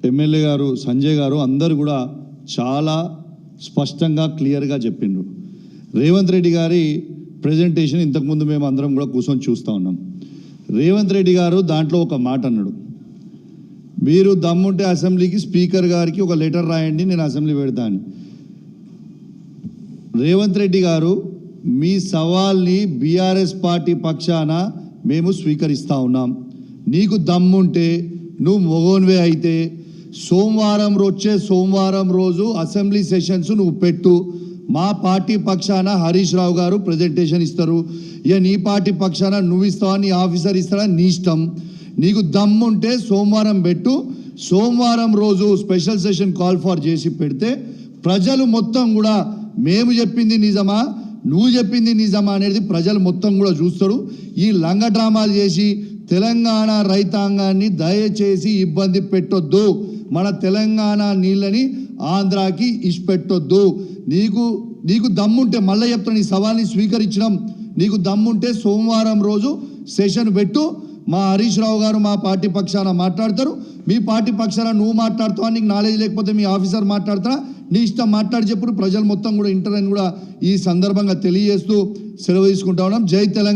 MLA గారు సంజయ్ గారు అందరూ కూడా చాలా స్పష్టంగా క్లియర్గా చెప్పిండ్రు. రేవంత్ రెడ్డి గారి ప్రెజెంటేషన్ ఇంతకుముందు మేము అందరం కూడా కూర్చొని చూస్తూ ఉన్నాం. రేవంత్ రెడ్డి గారు దాంట్లో ఒక మాట అన్నాడు, మీరు దమ్ముంటే అసెంబ్లీకి స్పీకర్ గారికి ఒక లెటర్ రాయండి, నేను అసెంబ్లీ పెడతా అని. రేవంత్ రెడ్డి గారు, మీ సవాల్ని బీఆర్ఎస్ పార్టీ పక్షాన మేము స్వీకరిస్తూ ఉన్నాం. నీకు దమ్ముంటే నువ్వు మొగోన్వే అయితే వచ్చే సోమవారం రోజు అసెంబ్లీ సెషన్స్ నువ్వు పెట్టు. మా పార్టీ పక్షాన హరీష్ రావు గారు ప్రజెంటేషన్ ఇస్తారు. ఇక నీ పార్టీ పక్షాన నువ్వు ఇస్తావా, నీ ఆఫీసర్ ఇస్తాడా, నీ ఇష్టం. నీకు దమ్ముంటే సోమవారం పెట్టు. సోమవారం రోజు స్పెషల్ సెషన్ కాల్ ఫర్ చేసి పెడితే ప్రజలు మొత్తం కూడా మేము చెప్పింది నిజమా, నువ్వు చెప్పింది నిజమా అనేది ప్రజలు మొత్తం కూడా చూస్తారు. ఈ లంగ డ్రామాలు చేసి తెలంగాణ రైతాంగాన్ని దయచేసి ఇబ్బంది పెట్టొద్దు. మన తెలంగాణ నీళ్ళని ఆంధ్రాకి ఇష్టపెట్టొద్దు. నీకు దమ్ముంటే మళ్ళీ చెప్తాను, ఈ సవాల్ని స్వీకరించడం. నీకు దమ్ముంటే సోమవారం రోజు సెషన్ పెట్టు. మా హరీష్ రావు గారు మా పార్టీ పక్షాన మాట్లాడతారు. మీ పార్టీ పక్షాన నువ్వు మాట్లాడుతావా, నీకు నాలెడ్జ్ లేకపోతే మీ ఆఫీసర్ మాట్లాడతారా, నీ ఇష్టం మాట్లాడి చెప్పుడు. ప్రజలు మొత్తం కూడా ఇంటర్ అని కూడా ఈ సందర్భంగా తెలియజేస్తూ సెలవు తీసుకుంటా ఉన్నాం. జై తెలంగాణ.